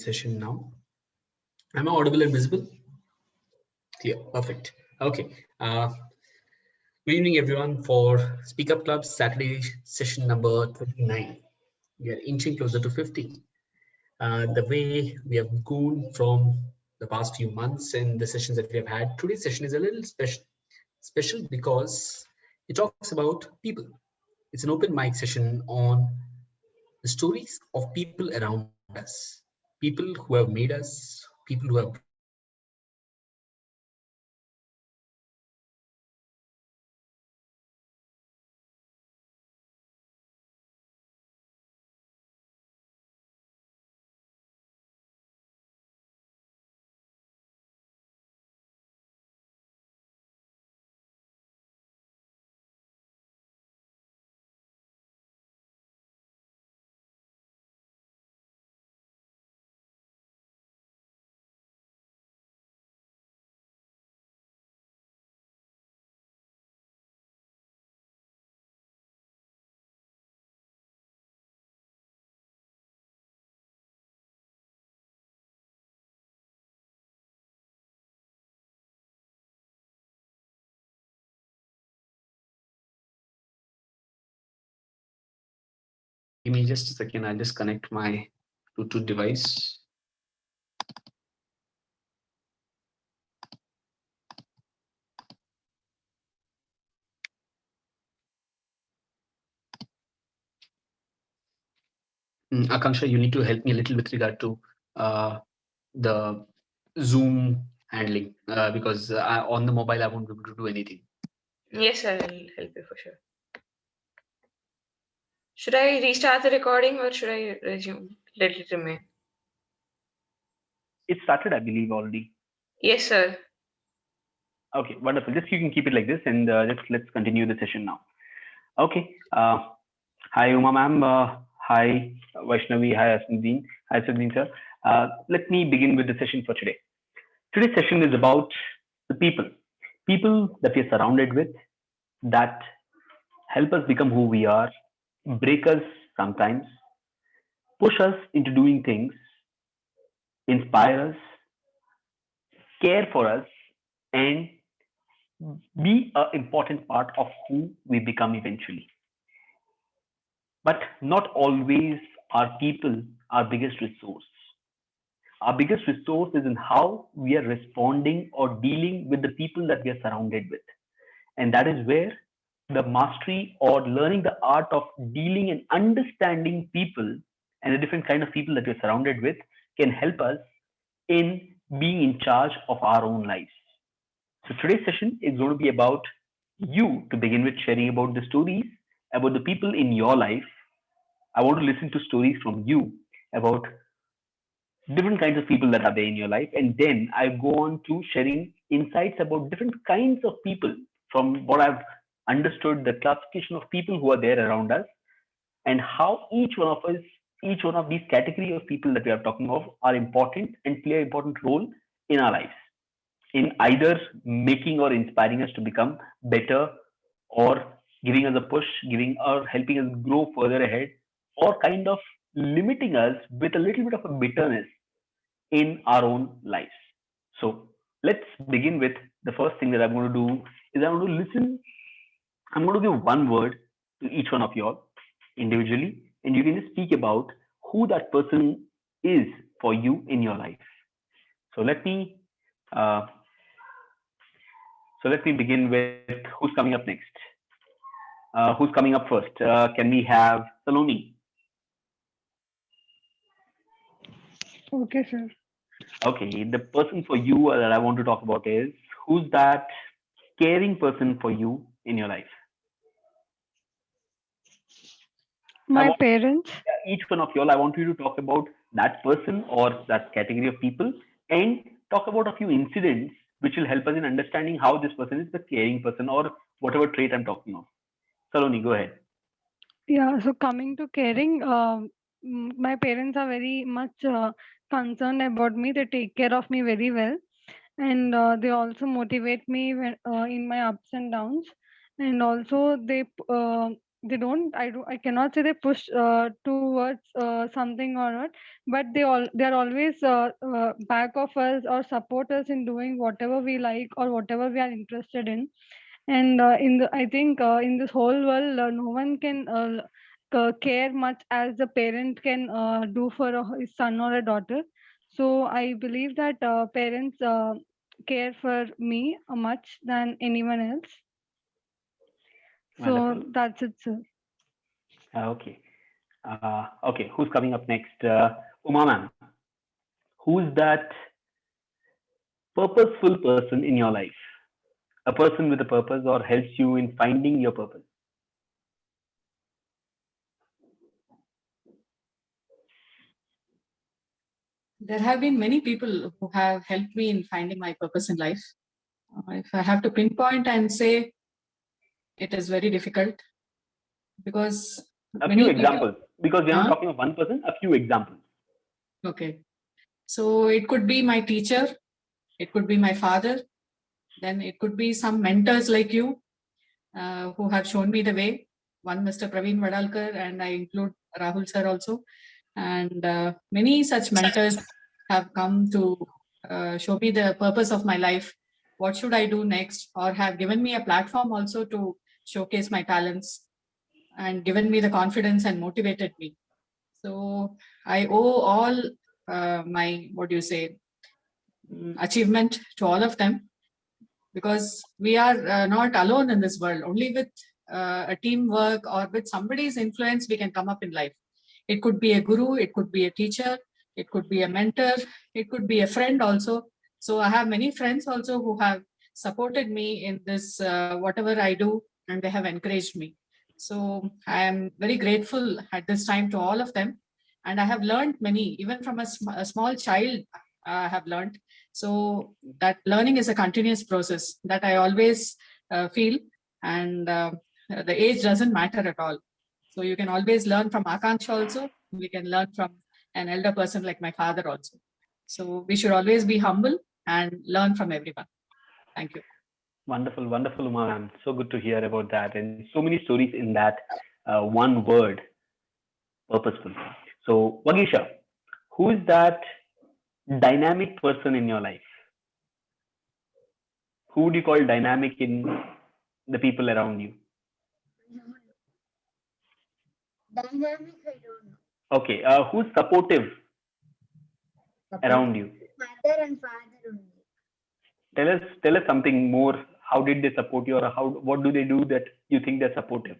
session now. Am I audible and visible? Clear. Perfect. Okay. Good evening, everyone, for Speak Up Club Saturday session number 29. We are inching closer to 50. The way we have gone from the past few months and the sessions that we have had, today's session is a little special because it talks about people. It's an open mic session on the stories of people around us, people who have made us, people who have brought us to where we are today. And give me just a second, I'll just connect my Bluetooth device. Akanksha, you need to help me a little with regard to the Zoom handling because on the mobile I won't be able to do anything. Yes, sir, I'll help you for sure. Should I restart the recording or should I resume? Let it remain. It started, I believe, already. Yes, sir. Okay, wonderful. Just you can keep it like this, and let's continue the session now. Okay. Hi, Uma ma'am. Hi, Vaishnavi. Hi, Asmuddin. Hi, Asmuddin sir. Let me begin with the session for today. Today's session is about the people that we are surrounded with, that help us become who we are, break us sometimes, push us into doing things, inspire us, care for us, and be an important part of who we become eventually. But not always are people our biggest resource. Our biggest resource is in how we are responding or dealing with the people that we are surrounded with. And that is where the mastery or learning the art of dealing and understanding people and the different kind of people that we're surrounded with can help us in being in charge of our own lives. So today's session is going to be about you to begin with, sharing about the stories about the people in your life. I want to listen to stories from you about different kinds of people that are there in your life, and then I go on to sharing insights about different kinds of people from what I've understood, the classification of people who are there around us, and how each one of us, each one of these category of people that we are talking of are important and play an important role in our lives, in either making or inspiring us to become better, or giving us a push, giving or helping us grow further ahead, or kind of limiting us with a little bit of a bitterness in our own lives. So let's begin with the first thing that I'm going to do is I'm going to listen. I'm going to give one word to each one of you all individually, and you can just speak about who that person is for you in your life. So uh, let me begin with who's coming up next. Who's coming up first? Can we have Saloni? Okay, sir. Okay, the person for you that I want to talk about is who's that caring person for you in your life? I My want parents. each one of you all, I want you to talk about that person or that category of people and talk about a few incidents which will help us in understanding how this person is the caring person or whatever trait I'm talking of. Saloni, go ahead. Yeah, so coming to caring, my parents are very much concerned about me. They take care of me very well, and they also motivate me when, in my ups and downs. And also, they they don't, I cannot say they push towards something or not, but they're always back of us or support us in doing whatever we like or whatever we are interested in. And I think in this whole world, no one can care much as the parent can do for his son or a daughter. So I believe that parents care for me much than anyone else. So Wonderful. that's it, sir. Okay. Okay. Who's coming up next? Uma ma'am. Who's that purposeful person in your life? A person with a purpose or helps you in finding your purpose? There have been many people who have helped me in finding my purpose in life. If I have to pinpoint and say, it is very difficult because A many few people. examples, because we are not Huh? talking of one person. A few examples. Okay. So it could be my teacher, it could be my father, then it could be some mentors like you who have shown me the way. One, Mr. Praveen Vadalkar, and I include Rahul sir also. And many such mentors have come to show me the purpose of my life. What should I do next? Or have given me a platform also to showcase my talents and given me the confidence and motivated me. So I owe all my, what do you say, achievement to all of them, because we are not alone in this world. Only with a teamwork or with somebody's influence we can come up in life. It could be a guru, it could be a teacher, it could be a mentor, it could be a friend also. So I have many friends also who have supported me in this whatever I do, and they have encouraged me. So I am very grateful at this time to all of them, and I have learned many, even from a small child. I have learned. So that learning is a continuous process that I always feel, and the age doesn't matter at all. So you can always learn from Akanksha also. We can learn from an elder person like my father also. So we should always be humble and learn from everyone. Thank you. Wonderful, wonderful, Uma ma'am. So good to hear about that, and so many stories in that one word, purposeful. So, Vagisha, who is that dynamic person in your life? Who would you call dynamic in the people around you? Dynamic, I don't know. Okay, who's supportive around you? Mother and father only. Tell us something more. How did they support you, or what do they do that you think they're supportive?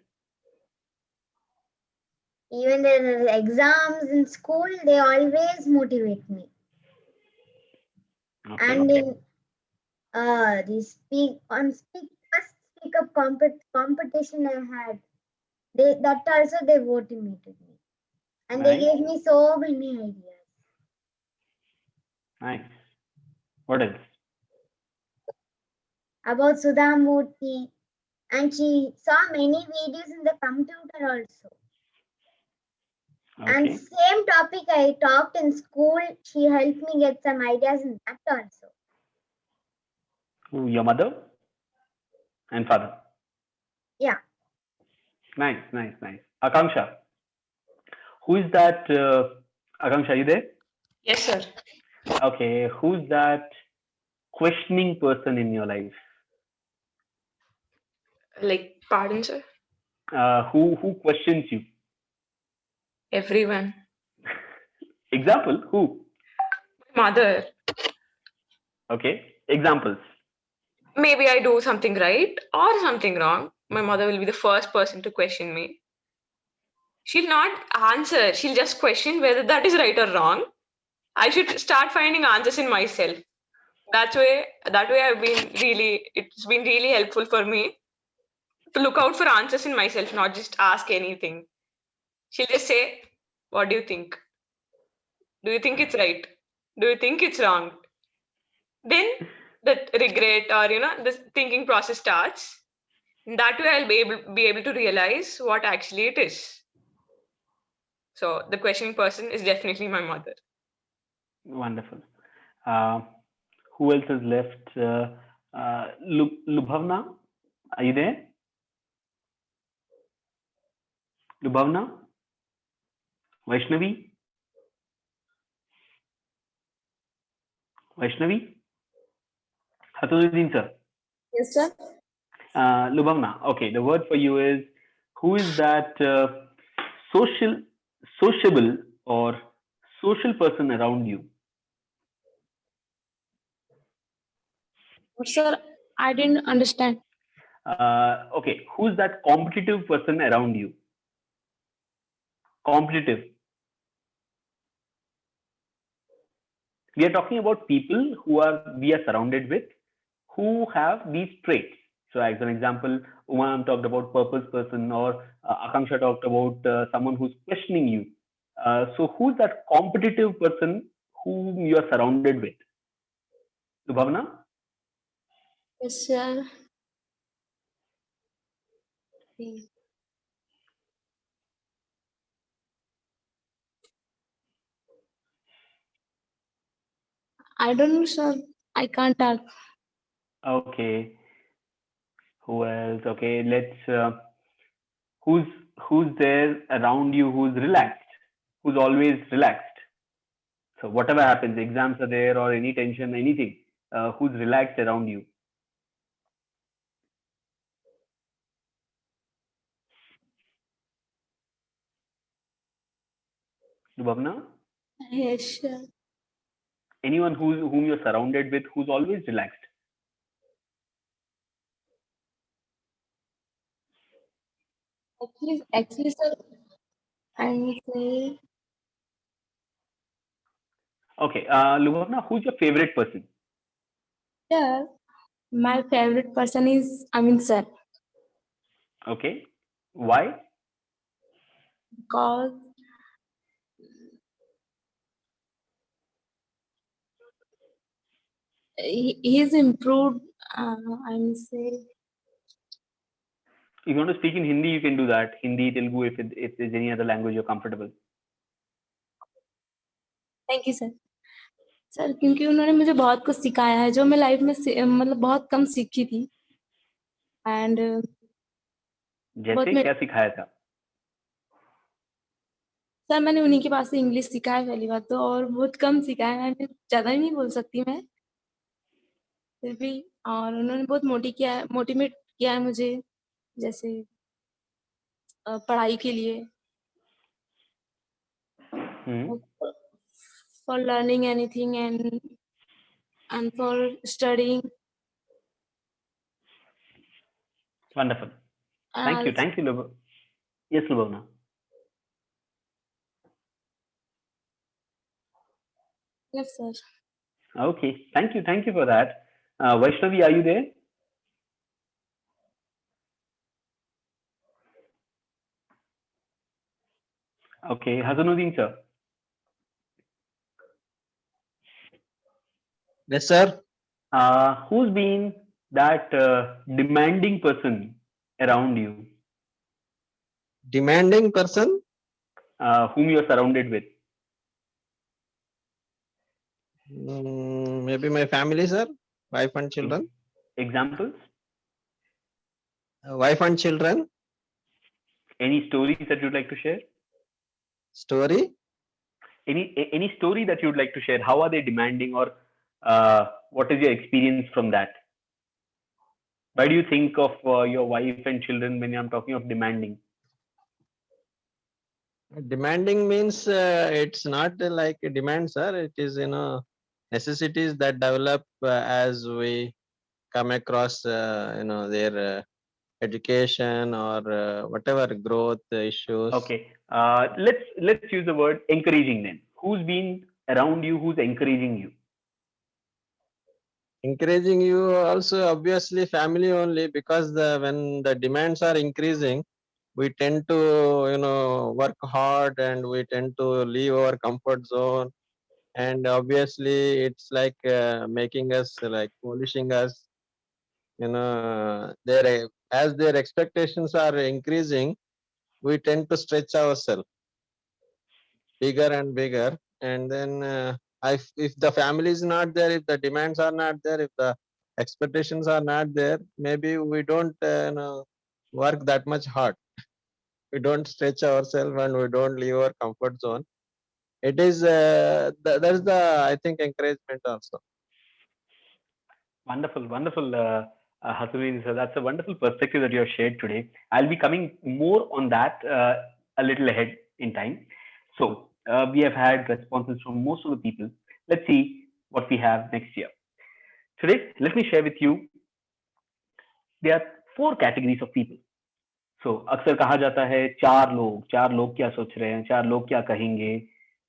Even the exams in school, they always motivate me. Okay. And in the first speak up competition I had, that also they motivated me, and they Nice. gave me so many ideas. Nice. What else? About Sudha Murthy, and she saw many videos in the computer also. And Okay. same topic I talked in school, she helped me get some ideas in that also. Who, your mother and father? Yeah. Nice, nice, nice. Akanksha, who is that? Akanksha, are you there? Yes, sir. Okay, who's that questioning person in your life? Like, pardon, sir? Who questions you? Everyone. Example, who? Mother. Okay, examples. Maybe I do something right or something wrong. My mother will be the first person to question me. She'll not answer. She'll just question whether that is right or wrong. I should start finding answers in myself. That way it's been really helpful for me to look out for answers in myself, not just ask anything. She'll just say, what do you think? Do you think it's right? Do you think it's wrong? Then that regret or this thinking process starts. That way I'll be able to realize what actually it is. So the questioning person is definitely my mother. Wonderful. Who else is left? Lubhavna, are you there? Lubhavna? Vaishnavi? Vaishnavi? Hatuddin sir. Yes, sir. Lubhavna, okay, the word for you is, who is that social, sociable or social person around you? Sir, I didn't understand. Okay, who's that competitive person around you? Competitive. We are talking about people we are surrounded with who have these traits. So, as an example, Umam talked about purpose person, or Akanksha talked about someone who's questioning you. So, who's that competitive person whom you are surrounded with? Lubhavna? Yes, sir. I don't know, sir. I can't talk. Okay. Who else? Okay, let's. Who's there around you? Who's relaxed? Who's always relaxed? So whatever happens, exams are there or any tension, anything. Who's relaxed around you? Lubhavna? Yes, sir. Anyone whom you're surrounded with who's always relaxed? Actually, sir, I'm saying, Okay, Lubhavna, who's your favorite person? sir, my favorite person is Amin, sir, Okay, why? because he's improved. I'm saying, If you want to speak in Hindi, you can do that. Hindi, Telugu, if there's any other language you're comfortable. Thank you sir. Sir, क्योंकि उन्होंने मुझे बहुत कुछ सिखाया है जो मैं life में मतलब बहुत कम सीखी थी. एंड जैसे मैं- क्या सिखाया था? सर, मैंने उन्हीं के पास से इंग्लिश सीखा है पहली बात तो, और बहुत कम सीखा है. मैं ज्यादा ही नहीं बोल सकती मैं, फिर भी. और उन्होंने बहुत मोटिवेट किया है मुझे, जैसे पढ़ाई के लिए, Hmm. For learning anything and for studying. Wonderful. Thank you. Thank you, Lubhavna. Yes, Lubhavna. Yes, sir. Okay. Thank you. Thank you for that. Vaishnavi, are you there? Okay. Hasanuddin, sir. Yes, sir. Who's been that demanding person around you, Demanding person? whom you're surrounded with? Maybe my family, sir. Wife and children. Examples? Wife and children. Any stories that you'd like to share? Story. Any story that you'd like to share? How are they demanding, or what is your experience from that? Why do you think of your wife and children when I'm talking of demanding? Demanding means it's not like a demand, sir. It is, necessities that develop as we come across, their education or whatever growth issues. Okay. Let's use the word encouraging then. Who's been around you? Who's encouraging you? Encouraging you also obviously family only, because when the demands are increasing, we tend to work hard and we tend to leave our comfort zone, and obviously it's like making us, like polishing us, their as their expectations are increasing, we tend to stretch ourselves bigger and bigger. And then if the family is not there, if the demands are not there, if the expectations are not there, maybe we don't work that much hard. we don't stretch ourselves and we don't leave our comfort zone. It is that's the, I think, encouragement also. Wonderful, wonderful, Hasurin. So that's a wonderful perspective that you have shared today. I'll be coming more on that a little ahead in time. So we have had responses from most of the people. Let's see what we have next year. Today, let me share with you. There are 4 categories of people. So अक्सर कहा जाता है 4 लोग क्या सोच रहे हैं, 4 लोग क्या कहेंगे,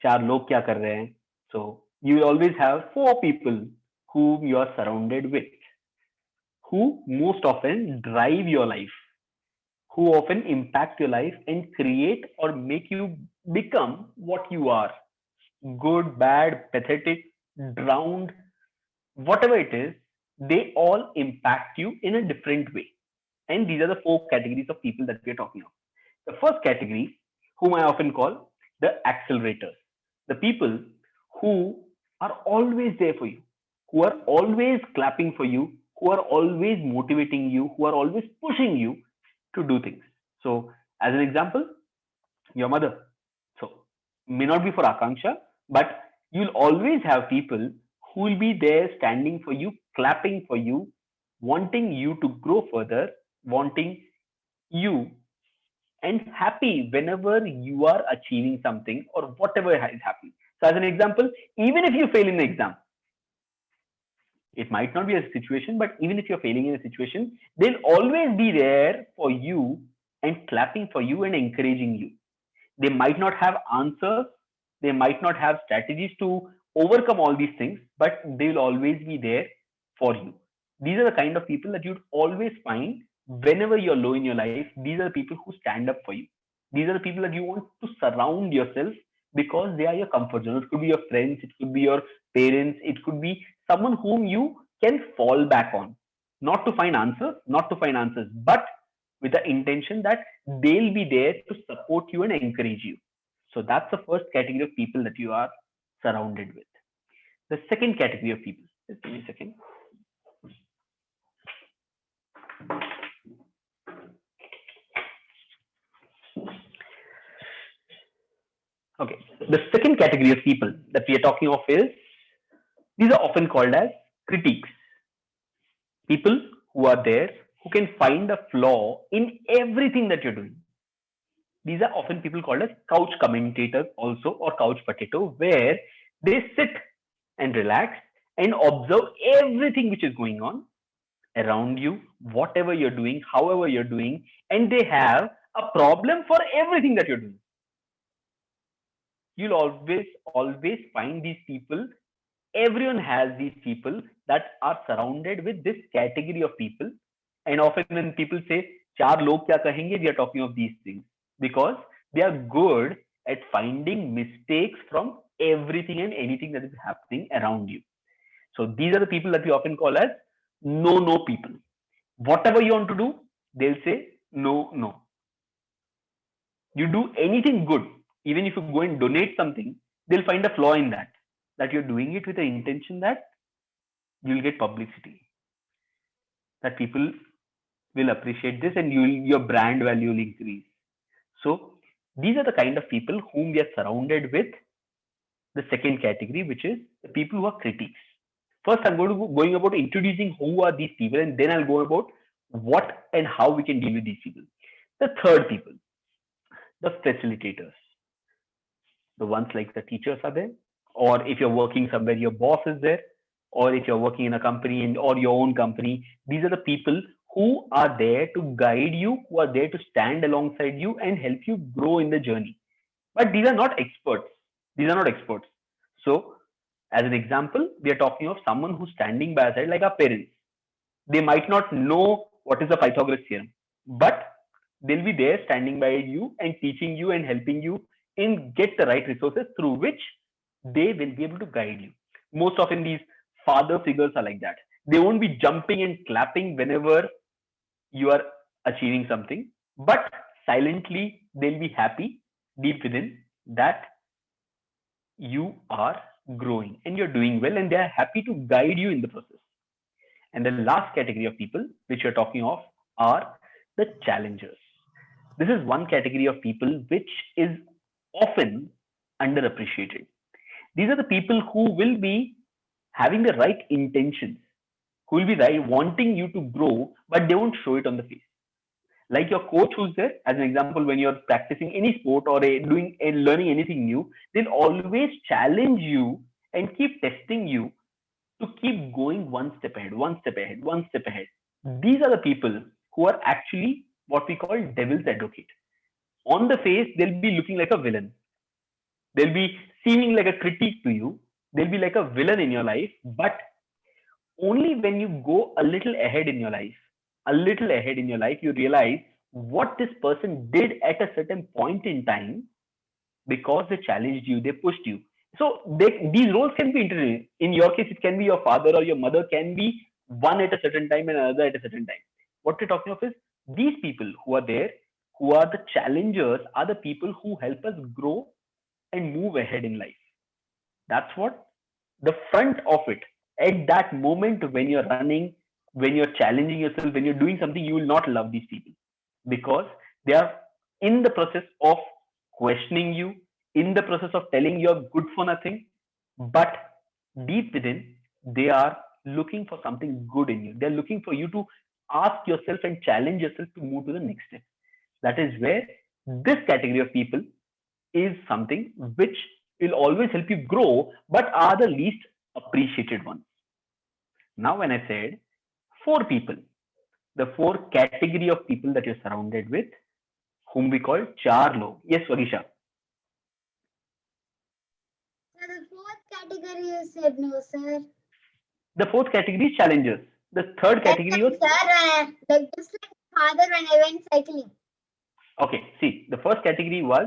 4 लोग क्या कर रहे हैं. So you will always have 4 people whom you are surrounded with, who most often drive your life, who often impact your life and create or make you become what you are. Good, bad, pathetic, drowned, whatever it is, they all impact you in a different way. And these are the 4 categories of people that we are talking of. The first category, whom I often call the accelerators, the people who are always there for you, who are always clapping for you, who are always motivating you, who are always pushing you to do things. So, as an example, your mother. So, may not be for Akanksha, but you'll always have people who will be there standing for you, clapping for you, wanting you to grow further, wanting you and happy whenever you are achieving something or whatever is happening. So, as an example, even if you fail in the exam, it might not be a situation, but even if you're failing in a situation, they'll always be there for you and clapping for you and encouraging you. They might not have answers, they might not have strategies to overcome all these things, but they will always be there for you. These are the kind of people that you'd always find whenever you're low in your life. These are the people who stand up for you. These are the people that you want to surround yourself because they are your comfort zone. It could be your friends, it could be your parents, it could be someone whom you can fall back on, not to find answers, but with the intention that they'll be there to support you and encourage you. So that's the first category of people that you are surrounded with. The second category of people, just give me a second. Okay, the second category of people that we are talking of is, these are often called as critiques. People who are there, who can find a flaw in everything that you're doing. These are often people called as couch commentators also, or couch potato, where they sit and relax and observe everything which is going on around you, whatever you're doing, however you're doing, and they have a problem for everything that you're doing. You'll always find these people. Everyone has these people that are surrounded with this category of people. And often when people say, 4 log kya kahenge, we are talking of these things because they are good at finding mistakes from everything and anything that is happening around you. So these are the people that we often call as no people. Whatever you want to do, they'll say no. You do anything good, even if you go and donate something, they'll find a flaw in that you're doing it with the intention that you'll get publicity, that people will appreciate this and your brand value will increase. So these are the kind of people whom we are surrounded with. The second category, which is the people who are critics. First, I'm going about introducing who are these people, and then I'll go about what and how we can deal with these people. The third people, the facilitators, the ones like the teachers are there, or if you're working somewhere, your boss is there, or if you're working in a company or your own company, these are the people who are there to guide you, who are there to stand alongside you and help you grow in the journey. But these are not experts. So, as an example, we are talking of someone who's standing by our side, like our parents. They might not know what is the Pythagoras theorem, but they'll be there standing by you and teaching you and helping you in get the right resources through which they will be able to guide you. Most often these father figures are like that. They won't be jumping and clapping whenever you are achieving something, but silently they'll be happy deep within that you are growing and you're doing well, and they are happy to guide you in the process. And the last category of people which you're talking of are the challengers. This is one category of people which is often underappreciated. These are the people who will be having the right intentions, who will be right wanting you to grow, but they won't show it on the face. Like your coach who's there, as an example, when you're practicing any sport or learning anything new, they'll always challenge you and keep testing you to keep going one step ahead, one step ahead, one step ahead. These are the people who are actually what we call devil's advocate. On the face, they'll be looking like a villain. They'll be seeming like a critique to you. They'll be like a villain in your life, but only when you go a little ahead in your life, you realize what this person did at a certain point in time because they challenged you, they pushed you. So these roles can be interchanged. In your case, it can be your father or your mother can be one at a certain time and another at a certain time. What we're talking of is these people who are there, who are the challengers, are the people who help us grow and move ahead in life. That's what the front of it. At that moment when you're running, when you're challenging yourself, when you're doing something, you will not love these people because they are in the process of questioning you, in the process of telling you're good for nothing, but deep within, they are looking for something good in you. They're looking for you to ask yourself and challenge yourself to move to the next step. That is where this category of people is something which will always help you grow, but are the least appreciated ones. Now, when I said 4 people, the 4 category of people that you're surrounded with, whom we call char log. Yes, Vagisha. So the fourth category you said no, sir. The 4th category is challengers. The 3rd category was Sir, like just like father when I went cycling. okay. See, the first category was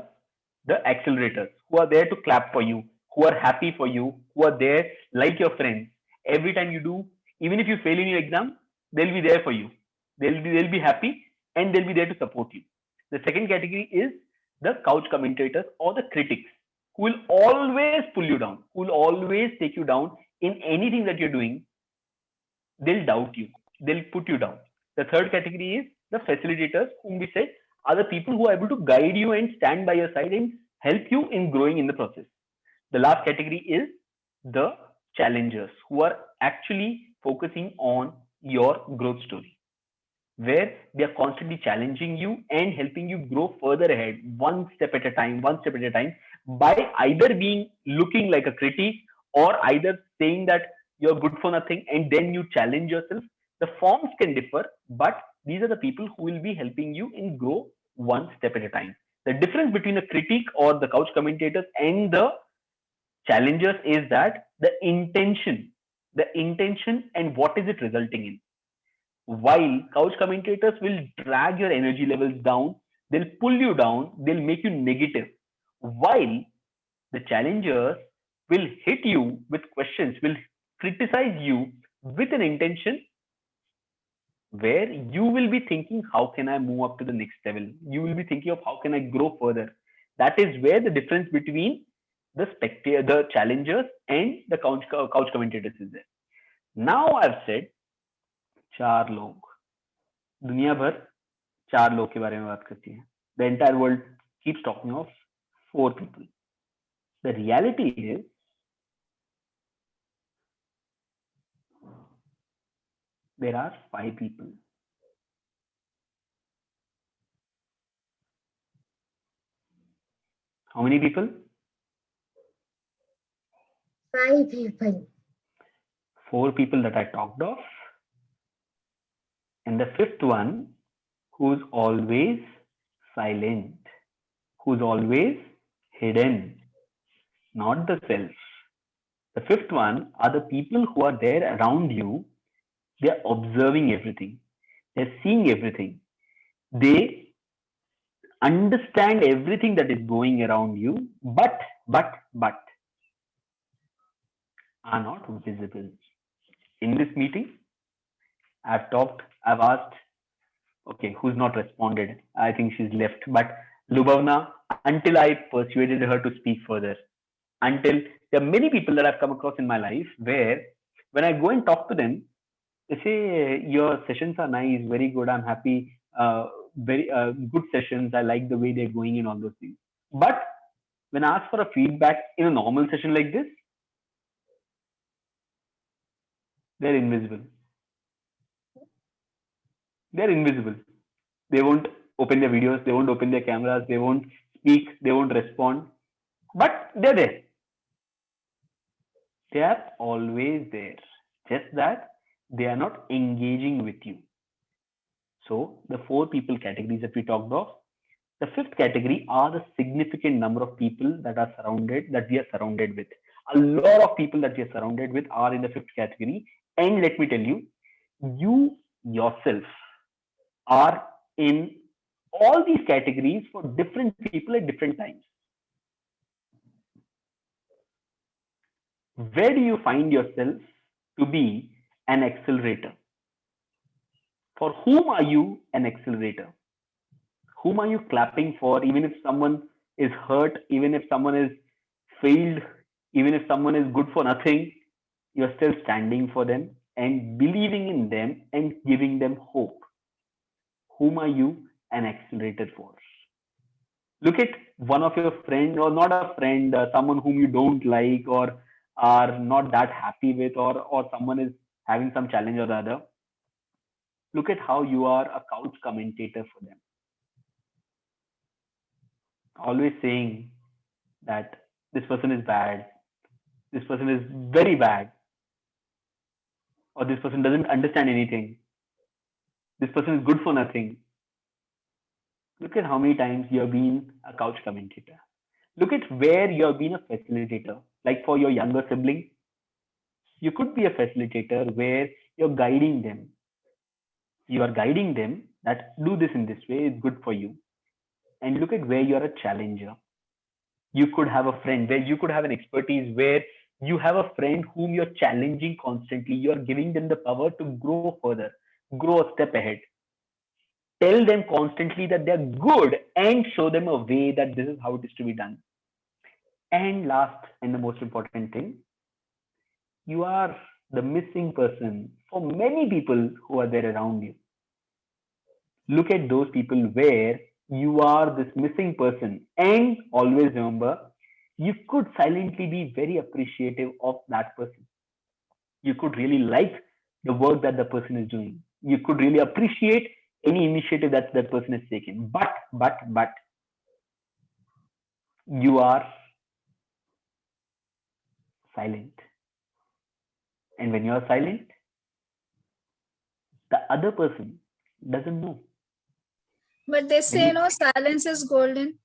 the accelerators who are there to clap for you, who are happy for you, who are there like your friends. Every time you do, even if you fail in your exam, they'll be there for you. They'll be happy and they'll be there to support you. The second category is the couch commentators or the critics who will always pull you down, who will always take you down in anything that you're doing. They'll doubt you, they'll put you down. The third category is the facilitators, whom we said are the people who are able to guide you and stand by your side and help you in growing in the process. The last category is the challengers, who are actually focusing on your growth story, where they are constantly challenging you and helping you grow further ahead, one step at a time, by either being looking like a critic or either saying that you're good for nothing and then you challenge yourself. The forms can differ, but these are the people who will be helping you in grow one step at a time. The difference between a critic or the couch commentators and the challengers is that the intention and what is it resulting in. While couch commentators will drag your energy levels down, they'll pull you down, they'll make you negative. While the challengers will hit you with questions, will criticize you with an intention where you will be thinking, how can I move up to the next level? You will be thinking of how can I grow further. That is where the difference between the challengers and the couch commentators is there. Now I've said 4 लोग, दुनिया भर 4 लोग के बारे में बात करती है. The entire world keeps talking of 4 people. The reality is there are 5 people. How many people? 5 people. 4 people that I talked of. And the 5th one, who's always silent, who's always hidden, not the self. The 5th one are the people who are there around you. They're observing everything. They're seeing everything. They understand everything that is going around you, but are not visible. In this meeting, I've asked, okay, who's not responded? I think she's left. But Lubavna, until I persuaded her to speak further, until there are many people that I've come across in my life where when I go and talk to them, they say, your sessions are nice, very good, I'm happy. very good sessions. I like the way they're going and all those things. But when I ask for a feedback in a normal session like this, they're invisible. They're invisible. They won't open their videos, they won't open their cameras, they won't speak, they won't respond. But they're there. They are always there. Just that they are not engaging with you. So the 4 people categories that we talked of, the 5th category are the significant number of people that we are surrounded with. A lot of people that we are surrounded with are in the 5th category. And let me tell you, you yourself are in all these categories for different people at different times. Where do you find yourself to be an accelerator? For whom are you an accelerator? Whom are you clapping for? Even if someone is hurt, even if someone is failed, even if someone is good for nothing, you're still standing for them and believing in them and giving them hope. Whom are you an accelerator for? Look at one of your friends, or not a friend, someone whom you don't like or are not that happy with, or someone is having some challenge or the other. Look at how you are a couch commentator for them. Always saying that this person is bad, this person is very bad, or this person doesn't understand anything, this person is good for nothing. Look at how many times you have been a couch commentator. Look at where you have been a facilitator. Like for your younger sibling, you could be a facilitator where you're guiding them. You are guiding them that do this in this way, it's good for you. And look at where you're a challenger. You could have a friend where you could have an expertise where you have a friend whom you're challenging constantly. You're giving them the power to grow further, grow a step ahead. Tell them constantly that they're good and show them a way that this is how it is to be done. And last and the most important thing, you are the missing person for many people who are there around you. Look at those people where you are this missing person, and always remember, you could silently be very appreciative of that person. You could really like the work that the person is doing. You could really appreciate any initiative that that person has taken. But you are silent. And when you are silent, the other person doesn't know. But they say, no, silence is golden.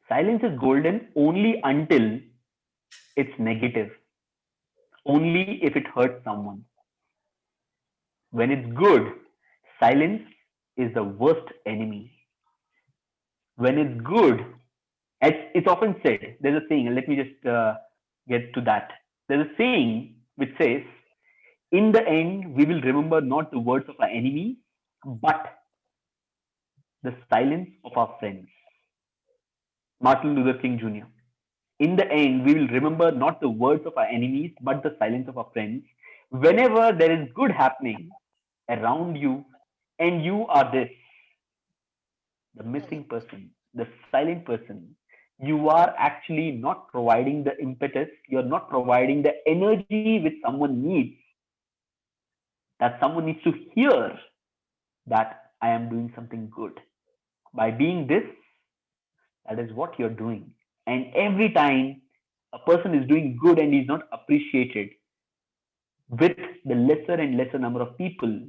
Silence is golden only until it's negative, only if it hurts someone. When it's good, silence is the worst enemy. When it's good, as it's often said, there's a saying, and let me just get to that. There's a saying which says, in the end, we will remember not the words of our enemy, but the silence of our friends. Martin Luther King Jr. In the end, we will remember not the words of our enemies, but the silence of our friends. Whenever there is good happening around you, and you are this, the missing person, the silent person, you are actually not providing the impetus, you're not providing the energy which someone needs, that someone needs to hear that I am doing something good. By being this, that is what you're doing. And every time a person is doing good and is not appreciated, with the lesser and lesser number of people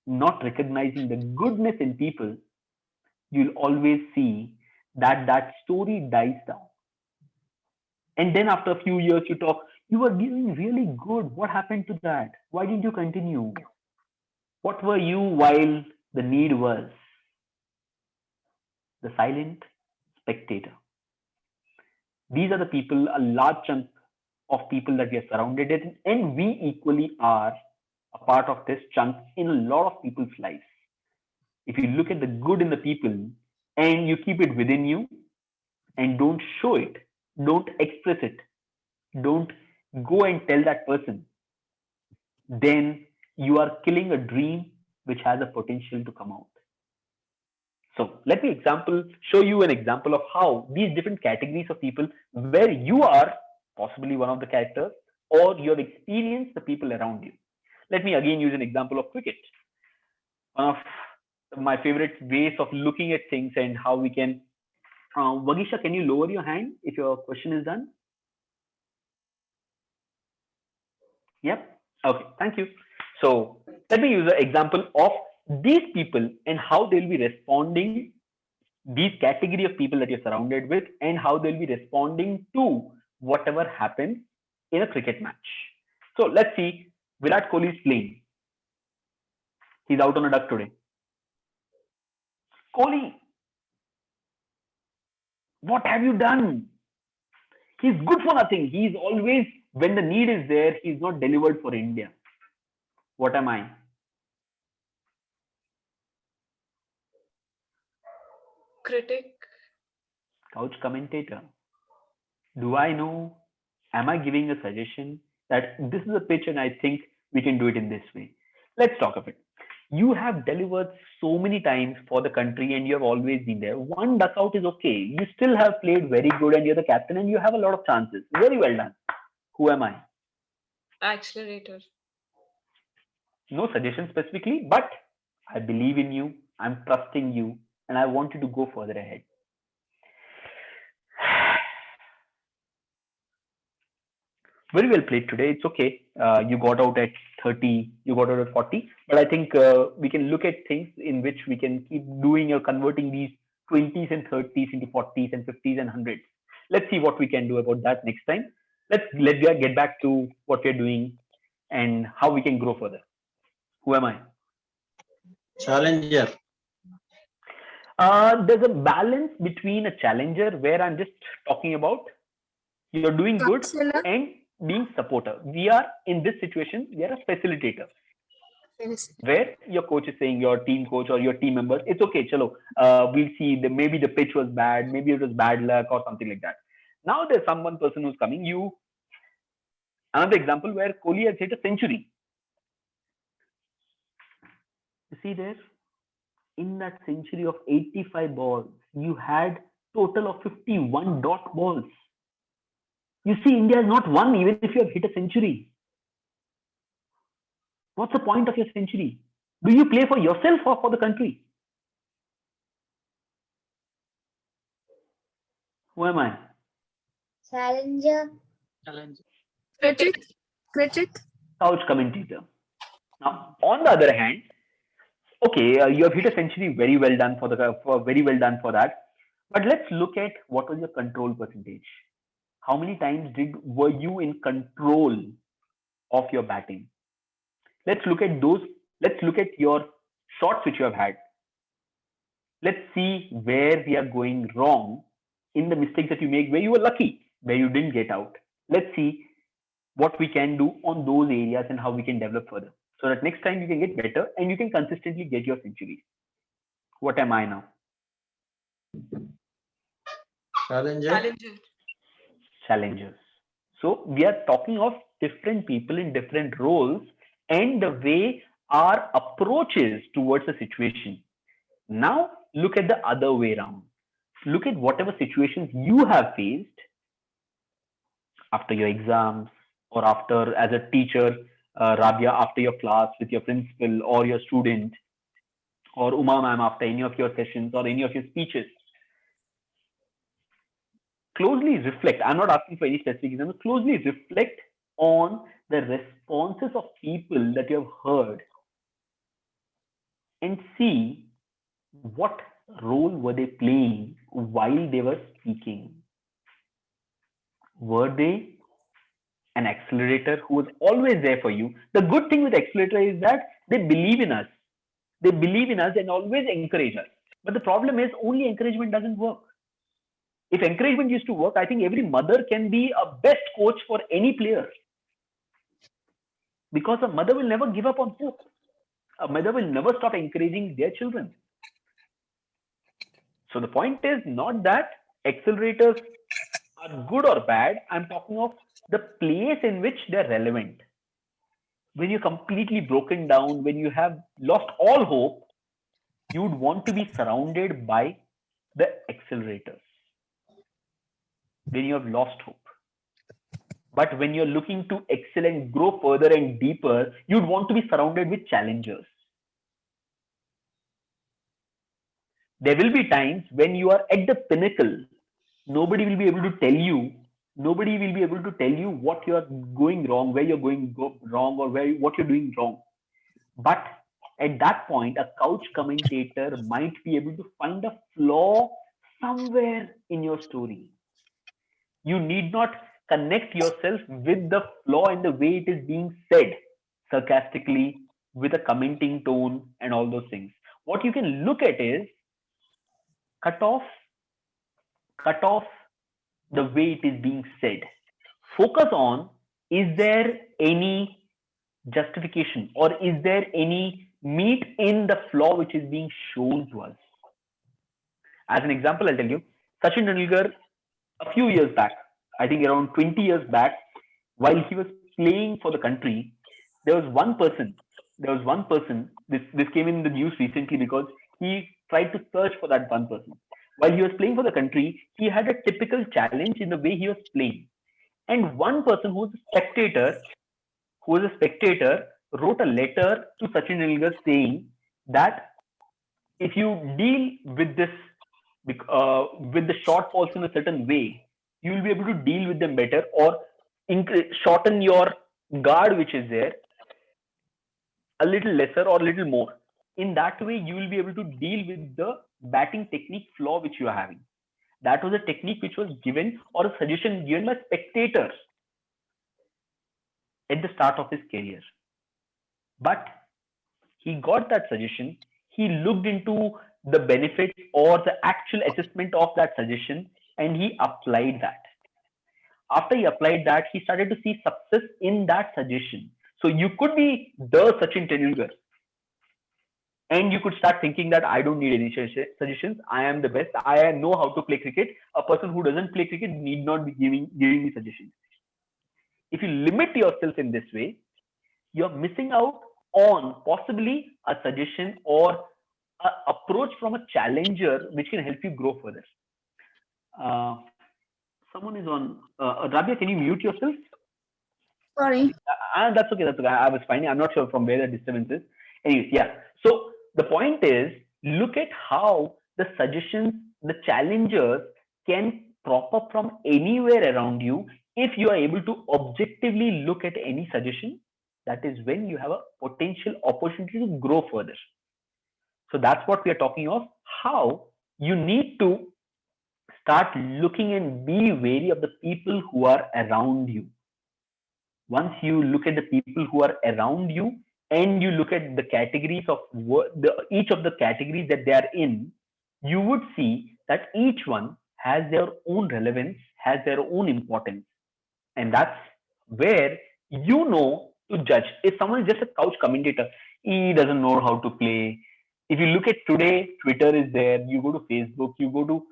not recognizing the goodness in people, you'll always see that that story dies down. And then after a few years, you talk, you were doing really good. What happened to that? Why didn't you continue? What were you while the need was? The silent spectator. These are the people, a large chunk of people that we are surrounded with, and we equally are a part of this chunk in a lot of people's lives. If you look at the good in the people and you keep it within you and don't show it, don't express it, don't go and tell that person, then you are killing a dream which has a potential to come out. So let me show you an example of how these different categories of people, where you are possibly one of the characters, or you have experienced the people around you. Let me again use an example of cricket. One of my favorite ways of looking at things and how we can. Vagisha, can you lower your hand if your question is done? Yep. Okay. Thank you. So let me use an example of these people and how they'll be responding, these category of people that you're surrounded with, and how they'll be responding to whatever happens in a cricket match. So let's see. Virat Kohli is playing. He's out on a duck today. Kohli, what have you done? He's good for nothing. He's always, when the need is there, he's not delivered for India. What am I? Critic. Couch commentator. Do I know? Am I giving a suggestion that this is a pitch and I think we can do it in this way? Let's talk of it. You have delivered so many times for the country and you have always been there. One duck out is okay. You still have played very good and you're the captain and you have a lot of chances. Very well done. Who am I? Accelerator. No suggestion specifically, but I believe in you. I'm trusting you and I want you to go further ahead. Very well played today. It's okay. You got out at 30, you got out at 40. But I think we can look at things in which we can keep doing or converting these 20s and 30s into 40s and 50s and 100s. Let's see what we can do about that next time. Let's get back to what we're doing and how we can grow further. Who am I? Challenger. There's a balance between a challenger where I'm just talking about you're doing good and being supporter. We are in this situation, we are a facilitator. Where your coach is saying, your team coach or your team members, it's okay, chalo, we'll see, maybe the pitch was bad, maybe it was bad luck or something like that. Now there's one person who's coming. Another example where Kohli has hit a century. You see there, in that century of 85 balls, you had total of 51 dot balls. You see, India has not won even if you have hit a century. What's the point of your century? Do you play for yourself or for the country? Who am I? Challenger. Critic. Couch commentator. Now, on the other hand, okay, you have hit a century. Very well done for that. But let's look at what was your control percentage. How many times were you in control of your batting? Let's look at those. Let's look at your shots which you have had. Let's see where we are going wrong in the mistakes that you make, where you were lucky, where you didn't get out. Let's see what we can do on those areas and how we can develop further, so that next time you can get better and you can consistently get your centuries. What am I now? Challengers. So we are talking of different people in different roles and the way our approach is towards a situation. Now look at the other way around. Look at whatever situations you have faced after your exams or after as a teacher, Rabia, after your class with your principal or your student, or Uma ma'am after any of your sessions or any of your speeches. Closely reflect. I'm not asking for any specific example. Closely reflect on the responses of people that you have heard and see what role were they playing while they were speaking. Were they an accelerator who was always there for you? The good thing with accelerator is that they believe in us. They believe in us and always encourage us. But the problem is only encouragement doesn't work. If encouragement used to work, I think every mother can be a best coach for any player. Because a mother will never give up on hope. A mother will never stop encouraging their children. So the point is not that accelerators are good or bad. I'm talking of the place in which they're relevant. When you're completely broken down, when you have lost all hope, you would want to be surrounded by the accelerators when you have lost hope. But when you're looking to excel and grow further and deeper, you'd want to be surrounded with challengers. There will be times when you are at the pinnacle, nobody will be able to tell you, what you are going wrong, where you're going wrong, or what you're doing wrong. But at that point, a couch commentator might be able to find a flaw somewhere in your story. You need not connect yourself with the flaw in the way it is being said sarcastically, with a commenting tone, and all those things. What you can look at is cut off the way it is being said. Focus on, is there any justification, or is there any meat in the flaw which is being shown to us? As an example, I'll tell you, Sachin Tendulkar, a few years back, I think around 20 years back, while he was playing for the country, there was one person, this came in the news recently because he tried to search for that one person. While he was playing for the country, he had a typical challenge in the way he was playing. And one person who was a spectator, wrote a letter to Sachin Tendulkar saying that if you deal with this, with the shortfalls in a certain way, you will be able to deal with them better, or shorten your guard which is there a little lesser or a little more. In that way, you will be able to deal with the batting technique flaw which you are having. That was a technique which was given, or a suggestion given by spectators at the start of his career. But he got that suggestion, he looked into the benefits or the actual assessment of that suggestion, and he applied that. After he applied that, he started to see success in that suggestion. So you could be the Sachin Tendulkar, and you could start thinking that I don't need any suggestions. I am the best. I know how to play cricket. A person who doesn't play cricket need not be giving me suggestions. If you limit yourself in this way, you're missing out on possibly a suggestion or an approach from a challenger which can help you grow further. Someone is on. Rabia, can you mute yourself? Sorry. That's okay. That's okay. I was finding. I'm not sure from where the disturbance is. Anyways, yeah. So the point is, look at how the suggestions, the challengers can prop up from anywhere around you. If you are able to objectively look at any suggestion, that is when you have a potential opportunity to grow further. So that's what we are talking of, how you need to start looking and be wary of the people who are around you. Once you look at the people who are around you, and you look at the categories of each of the categories that they are in, you would see that each one has their own relevance, has their own importance. And that's where you know to judge. If someone is just a couch commentator, he doesn't know how to play. If you look at today, Twitter is there, you go to Facebook, you go to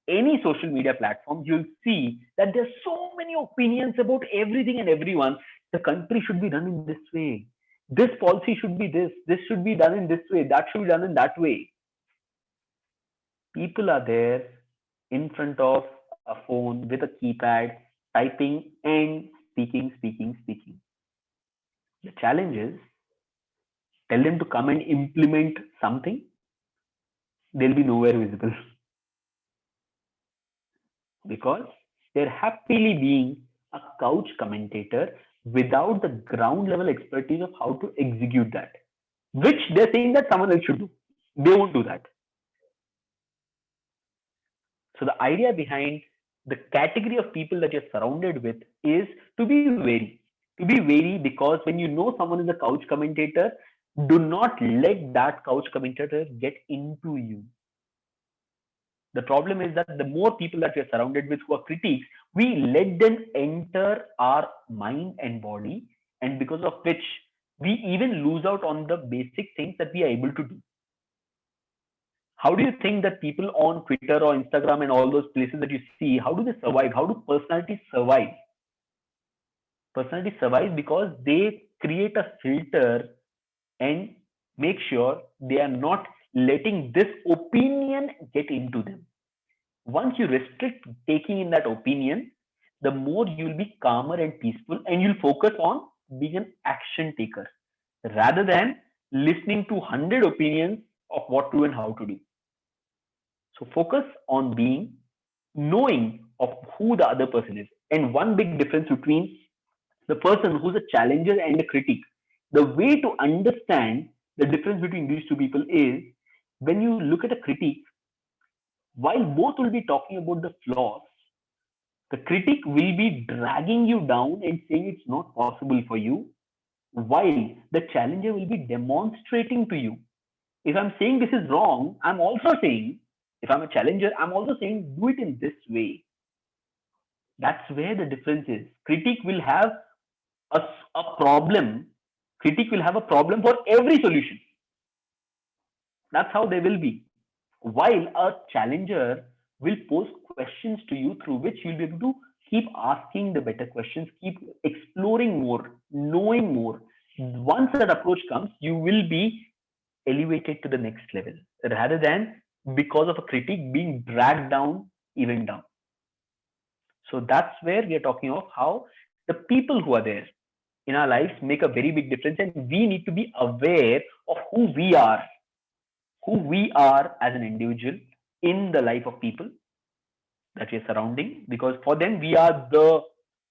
any social media platform, you'll see that there's so many opinions about everything and everyone. The country should be done in this way. This policy should be this. This should be done in this way. That should be done in that way. People are there in front of a phone with a keypad, typing and speaking. The challenge is, tell them to come and implement something, they'll be nowhere visible. Because they're happily being a couch commentator without the ground level expertise of how to execute that, which they're saying that someone else should do. They won't do that. So the idea behind the category of people that you're surrounded with is to be wary. To be wary, because when you know someone is a couch commentator, do not let that couch commentator get into you. The problem is that the more people that we are surrounded with who are critiques, we let them enter our mind and body, and because of which we even lose out on the basic things that we are able to do. How do you think that people on Twitter or Instagram and all those places that you see, how do they survive? How do personalities survive? Personalities survive because they create a filter and make sure they are not letting this opinion get into them. Once you restrict taking in that opinion, the more you'll be calmer and peaceful, and you'll focus on being an action taker rather than listening to 100 opinions of what to and how to do. So focus on being knowing of who the other person is. And one big difference between the person who's a challenger and a critic, the way to understand the difference between these two people is when you look at a critique, while both will be talking about the flaws, the critic will be dragging you down and saying it's not possible for you, while the challenger will be demonstrating to you. If I'm saying this is wrong, I'm also saying, if I'm a challenger, I'm also saying do it in this way. That's where the difference is. Critic will have a problem. Critic will have a problem for every solution. That's how they will be. While a challenger will pose questions to you through which you'll be able to keep asking the better questions, keep exploring more, knowing more. Once that approach comes, you will be elevated to the next level rather than because of a critique being dragged down, even down. So that's where we are talking of how the people who are there in our lives make a very big difference, and we need to be aware of who we are as an individual in the life of people that we are surrounding, because for them we are the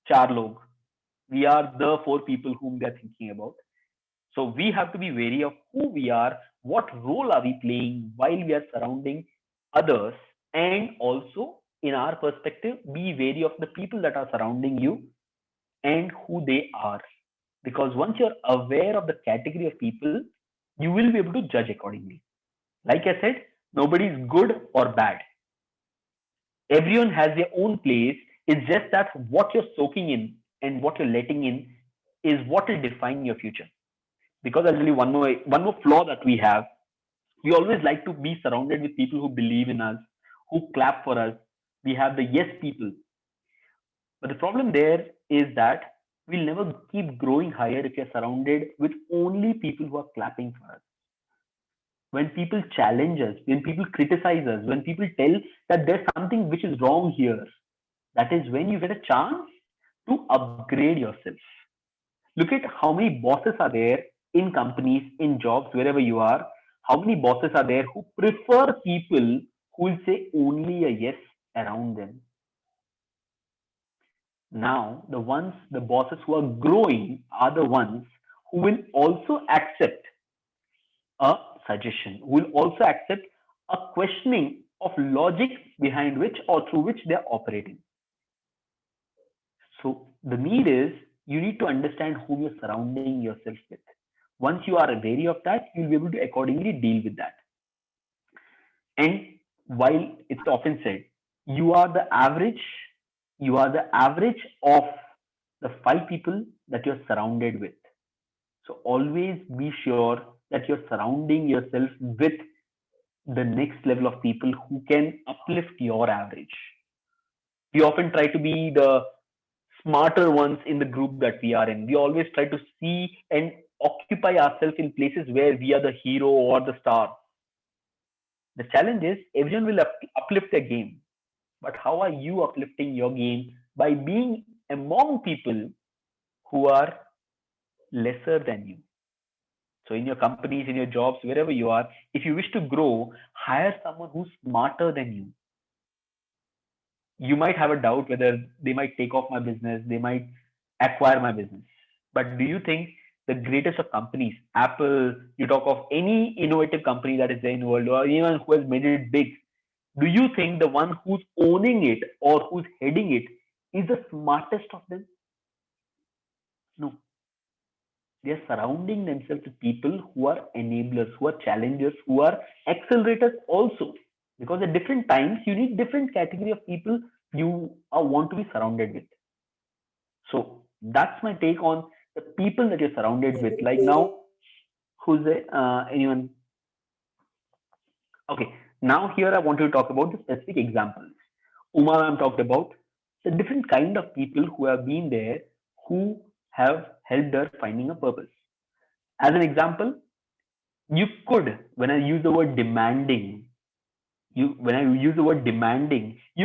char log, we are the 4 people whom they are thinking about. So we have to be wary of who we are, what role are we playing while we are surrounding others, and also in our perspective be wary of the people that are surrounding you and who they are. Because once you're aware of the category of people, you will be able to judge accordingly. Like I said, nobody is good or bad. Everyone has their own place. It's just that what you're soaking in and what you're letting in is what will define your future. Because I'll tell you one more flaw that we have. We always like to be surrounded with people who believe in us, who clap for us. We have the yes people. But the problem there is that we'll never keep growing higher if you're surrounded with only people who are clapping for us. When people challenge us, when people criticize us, when people tell that there's something which is wrong here, that is when you get a chance to upgrade yourself. Look at how many bosses are there in companies, in jobs, wherever you are. How many bosses are there who prefer people who will say only a yes around them? Now, the bosses who are growing are the ones who will also accept a suggestion, who will also accept a questioning of logic behind which or through which they are operating. So the need is you need to understand who you're surrounding yourself with. Once you are wary of that, you'll be able to accordingly deal with that. And while it's often said, you are the average of the 5 people that you're surrounded with. So always be sure that you're surrounding yourself with the next level of people who can uplift your average. We often try to be the smarter ones in the group that we are in. We always try to see and occupy ourselves in places where we are the hero or the star. The challenge is everyone will uplift their game. But how are you uplifting your game? By being among people who are lesser than you. So in your companies, in your jobs, wherever you are, if you wish to grow, hire someone who's smarter than you. You might have a doubt whether they might take off my business, they might acquire my business. But do you think the greatest of companies, Apple, you talk of any innovative company that is there in the world, or anyone who has made it big, do you think the one who's owning it or who's heading it is the smartest of them? No. They are surrounding themselves with people who are enablers, who are challengers, who are accelerators also. Because at different times, you need different category of people you want to be surrounded with. So that's my take on the people that you're surrounded with. Like now, who's anyone? Okay, now here I want to talk about the specific examples. Uma ma'am talked about the different kind of people who have been there, who have helped her finding a purpose. As an example, You could, when I use the word demanding, you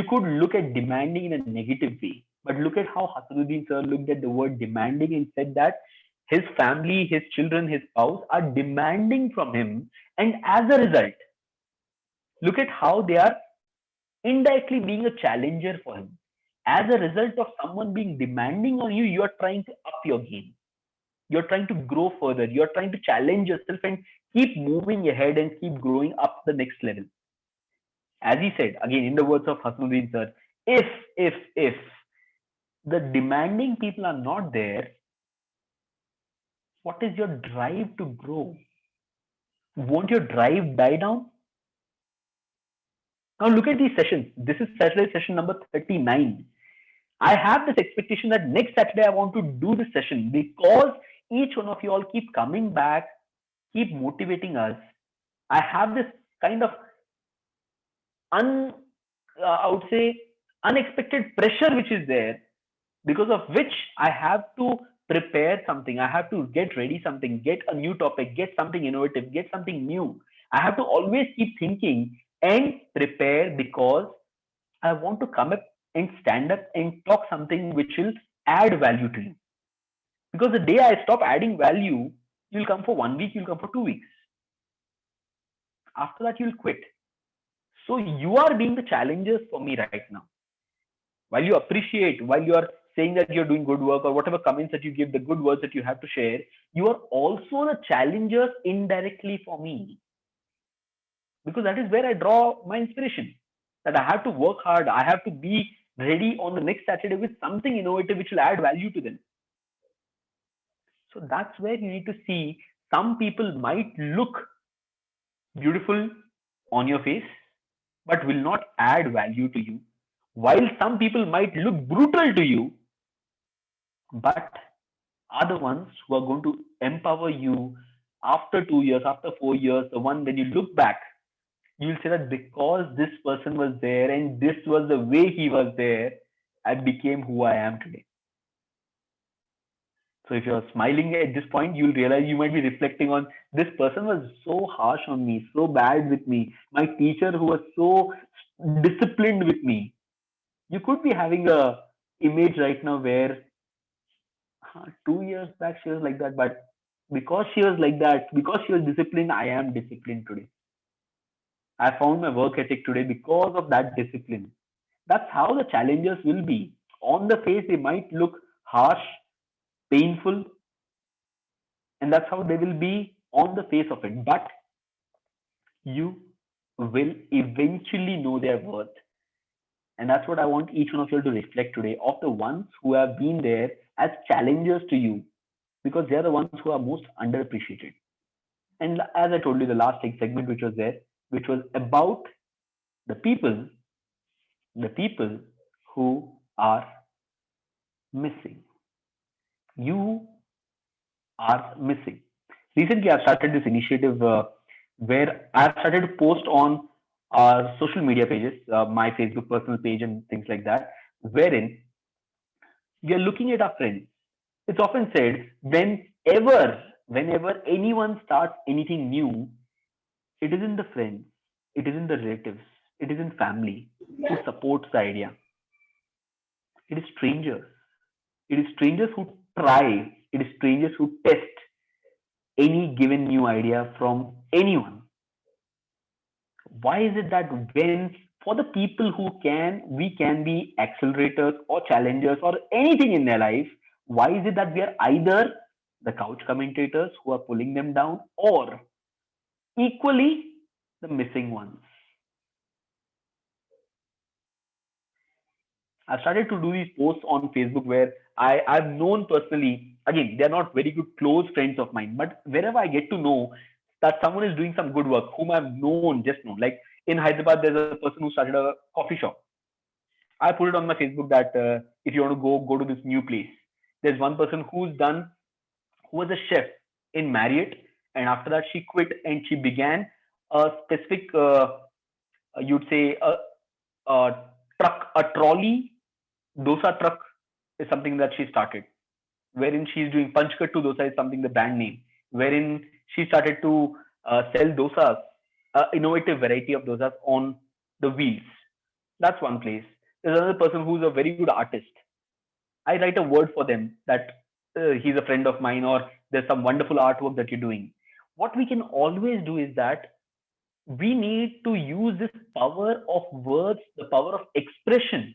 could look at demanding in a negative way. But look at how Hasanuddin sir looked at the word demanding and said that his family, his children, his spouse are demanding from him, and as a result, look at how they are indirectly being a challenger for him. As a result of someone being demanding on you, you are trying to up your game. You're trying to grow further. You're trying to challenge yourself and keep moving ahead and keep growing up the next level. As he said, again, in the words of Hasanuddin sir, if the demanding people are not there, what is your drive to grow? Won't your drive die down? Now look at these sessions. This is Saturday session number 39. I have this expectation that next Saturday I want to do this session because each one of you all keep coming back, keep motivating us. I have this kind of I would say unexpected pressure which is there, because of which I have to prepare something. I have to get ready something, get a new topic, get something innovative, get something new. I have to always keep thinking and prepare because I want to come up and stand up and talk something which will add value to you. Because the day I stop adding value, you'll come for 1 week, you'll come for 2 weeks. After that, you'll quit. So you are being the challengers for me right now. While you appreciate, while you are saying that you're doing good work or whatever comments that you give, the good words that you have to share, you are also the challengers indirectly for me. Because that is where I draw my inspiration. That I have to work hard. I have to be ready on the next Saturday with something innovative which will add value to them. So that's where you need to see some people might look beautiful on your face, but will not add value to you. While some people might look brutal to you, but are the ones who are going to empower you after 2 years, after 4 years, the one when you look back, you will say that because this person was there and this was the way he was there, I became who I am today. So if you're smiling at this point, you'll realize you might be reflecting on this person was so harsh on me, so bad with me. My teacher who was so disciplined with me. You could be having a image right now where 2 years back she was like that, but because she was like that, because she was disciplined, I am disciplined today. I found my work ethic today because of that discipline. That's how the challengers will be. On the face, they might look harsh, painful, and that's how they will be on the face of it. But you will eventually know their worth. And that's what I want each one of you to reflect today, of the ones who have been there as challengers to you, because they're the ones who are most underappreciated. And as I told you, the last segment which was there, which was about the people who are missing. You are missing. Recently, I've started this initiative where I've started to post on our social media pages, my Facebook personal page and things like that, wherein we are looking at our friends. It's often said whenever anyone starts anything new, it isn't the friends, it isn't the relatives, it isn't family who supports the idea. It is strangers. It is strangers who try, it is strangers who test any given new idea from anyone. Why is it that when for the people who we can be accelerators or challengers or anything in their life, why is it that we are either the couch commentators who are pulling them down or equally the missing ones? I've started to do these posts on Facebook where I've known personally, again, they're not very good close friends of mine, but wherever I get to know that someone is doing some good work, whom I've known, just known, like in Hyderabad, there's a person who started a coffee shop. I put it on my Facebook that if you want to go to this new place. There's one person who was a chef in Marriott, and after that she quit and she began a specific, you'd say a truck, a trolley dosa truck is something that she started, wherein she's doing Panchkattu dosa is something, the brand name, wherein she started to sell dosas, innovative variety of dosas on the wheels. That's one place. There's another person who's a very good artist. I write a word for them that he's a friend of mine, or there's some wonderful artwork that you're doing. What we can always do is that we need to use this power of words, the power of expression,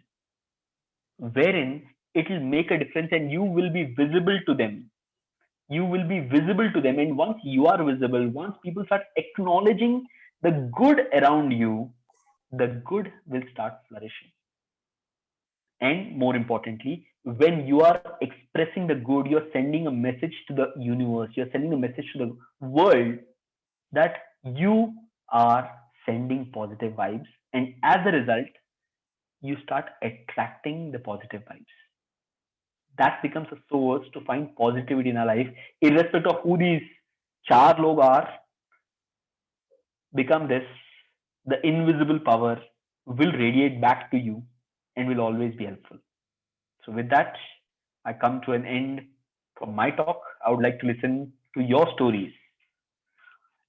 wherein it will make a difference and you will be visible to them. You will be visible to them. And once you are visible, once people start acknowledging the good around you, the good will start flourishing. And more importantly, when you are expressing the good, you're sending a message to the universe, you're sending a message to the world that you are sending positive vibes. And as a result, you start attracting the positive vibes. That becomes a source to find positivity in our life, irrespective of who these char log are. Become this, the invisible power will radiate back to you and will always be helpful. So with that, I come to an end from my talk. I would like to listen to your stories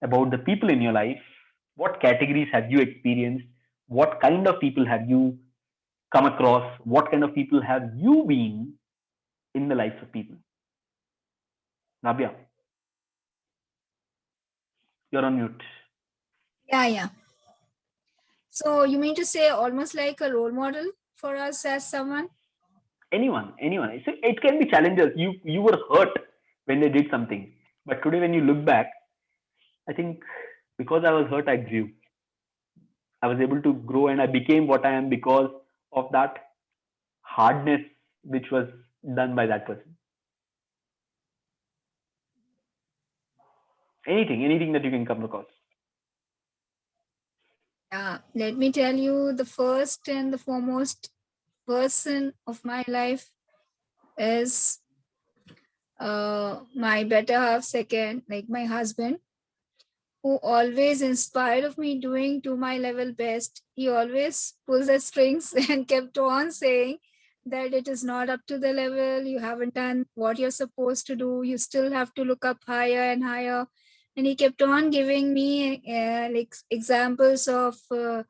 about the people in your life. What categories have you experienced? What kind of people have you come across? What kind of people have you been in the lives of people? Nabia, you're on mute. Yeah. So you mean to say almost like a role model for us as someone? Anyone. So it can be challenges. You were hurt when they did something, but today when you look back, I think because I was hurt, I grew. I was able to grow and I became what I am because of that hardness which was done by that person. Anything that you can come across. Yeah, let me tell you, the first and the foremost person of my life is my better half, second, like my husband, who always inspired of me doing to my level best. He always pulls the strings and kept on saying that it is not up to the level, you haven't done what you're supposed to do, you still have to look up higher and higher. And he kept on giving me like examples of who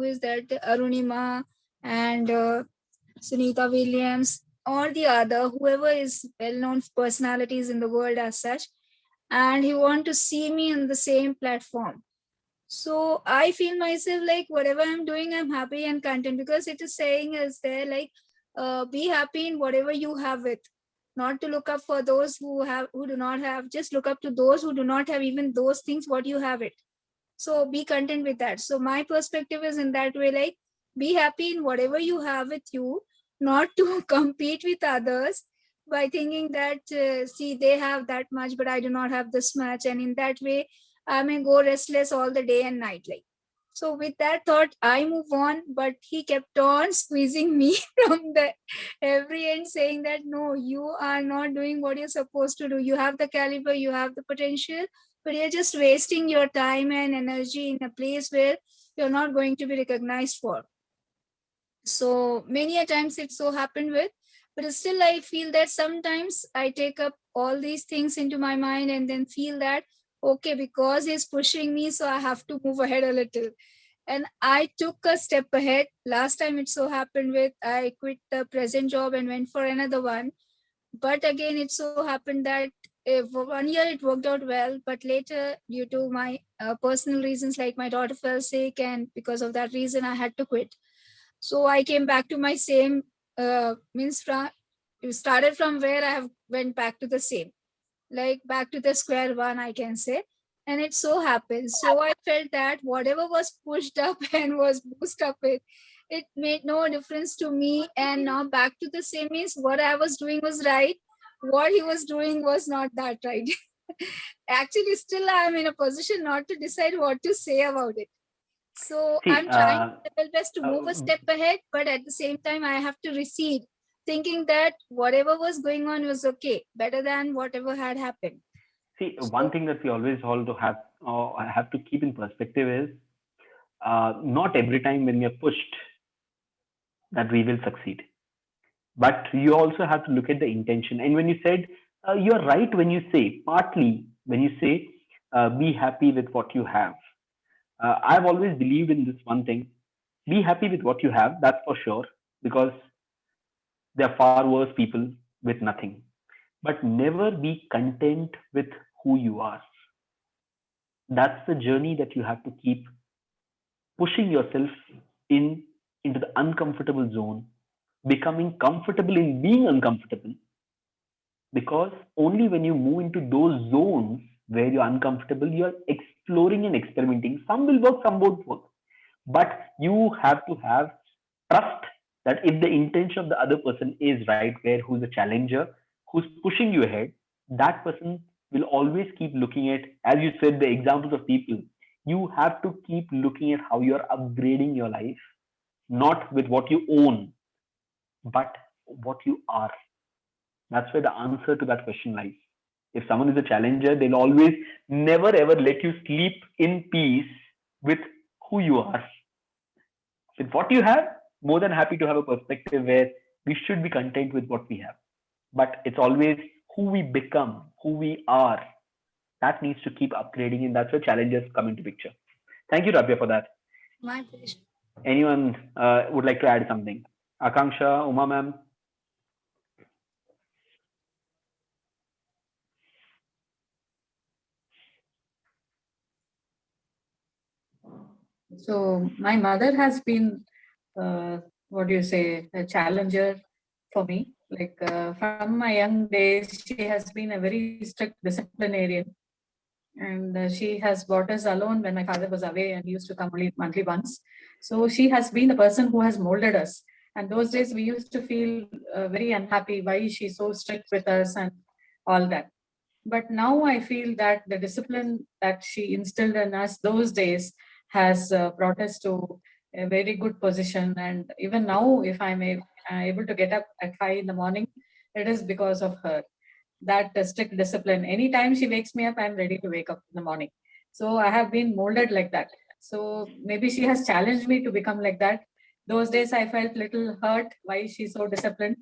is that, Arunima and Sunita Williams, or the other, whoever is well-known personalities in the world as such. And he want to see me in the same platform. So I feel myself like whatever I'm doing, I'm happy and content, because it is saying is there like, be happy in whatever you have it. Not to look up for those who do not have, just look up to those who do not have even those things what you have it. So be content with that. So my perspective is in that way, like, be happy in whatever you have with you, not to compete with others by thinking that see, they have that much but I do not have this much, and in that way I may go restless all the day and night. Like, so with that thought, I move on, but he kept on squeezing me from the every end, saying that no, you are not doing what you're supposed to do. You have the caliber, you have the potential, but you're just wasting your time and energy in a place where you're not going to be recognized for. So many a times it so happened with, but still I feel that sometimes I take up all these things into my mind and then feel that, okay, because he's pushing me, so I have to move ahead a little. And I took a step ahead. Last time it so happened with, I quit the present job and went for another one. But again, it so happened that for 1 year it worked out well, but later, due to my personal reasons, like my daughter fell sick, and because of that reason I had to quit. So I came back to my same it started from where I have went back to the same, like back to the square one, I can say. And it so happened. So I felt that whatever was pushed up and was boosted up, it made no difference to me. And now back to the same means what I was doing was right. What he was doing was not that right. Actually, still I am in a position not to decide what to say about it. So See, I'm trying my best to move a step ahead, but at the same time, I have to recede, thinking that whatever was going on was okay, better than whatever had happened. See, one thing that we always also have to keep in perspective is not every time when we are pushed that we will succeed. But you also have to look at the intention. And when you said, you're right when you say, partly when you say, be happy with what you have. I've always believed in this one thing: be happy with what you have. That's for sure, because there are far worse people with nothing. But never be content with who you are. That's the journey that you have to keep pushing yourself in into the uncomfortable zone, becoming comfortable in being uncomfortable, because only when you move into those zones where you're uncomfortable, you're exploring and experimenting. Some will work, some won't work, but you have to have trust that if the intention of the other person is right, where who's a challenger, who's pushing you ahead, that person will always keep looking at, as you said, the examples of people. You have to keep looking at how you're upgrading your life, not with what you own, but what you are. That's where the answer to that question lies. If someone is a challenger, they'll always never ever let you sleep in peace with who you are. With what you have, more than happy to have a perspective where we should be content with what we have. But it's always who we become, who we are. That needs to keep upgrading, and that's where challenges come into picture. Thank you, Rabia, for that. My pleasure. Anyone would like to add something? Akanksha, Uma ma'am? So my mother has been, what do you say, a challenger for me. Like from my young days, she has been a very strict disciplinarian, and she has brought us alone when my father was away and used to come only monthly once. So she has been the person who has molded us. And those days we used to feel very unhappy. Why is she so strict with us and all that? But now I feel that the discipline that she instilled in us those days has brought us to a very good position. And even now, if I'm able to get up at 5 in the morning, it is because of her. That strict discipline. Anytime she wakes me up, I'm ready to wake up in the morning. So I have been molded like that. So maybe she has challenged me to become like that. Those days I felt little hurt why she's so disciplined.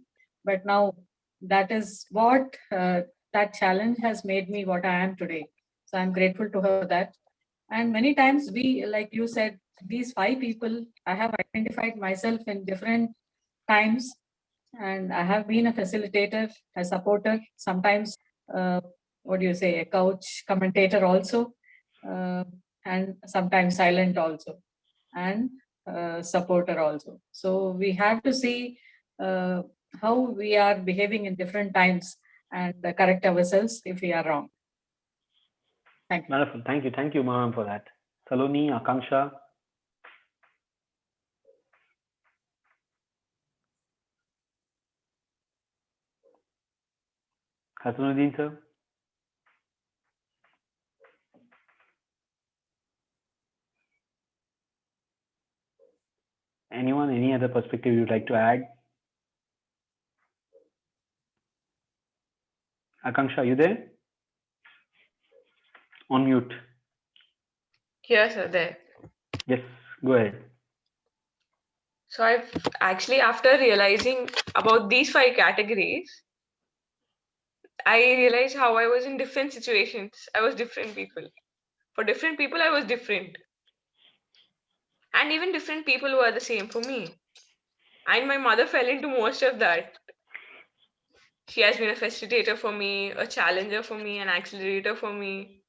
But now that is what that challenge has made me what I am today. So I'm grateful to her for that. And many times we, like you said, these 5 people, I have identified myself in different times, and I have been a facilitator, a supporter, sometimes, what do you say, a couch commentator also, and sometimes silent also, and supporter also. So we have to see how we are behaving in different times and correct ourselves if we are wrong. Thank you. Wonderful. Thank you, ma'am, for that. Saloni, Akanksha. Hasanuddin, sir. Anyone, any other perspective you'd like to add? Akanksha, are you there? On mute. Yes, sir, there. Yes, go ahead. So I've actually, after realizing about these 5 categories, I realized how I was in different situations. I was different people. For different people, I was different. And even different people were the same for me. And my mother fell into most of that. She has been a facilitator for me, a challenger for me, an accelerator for me,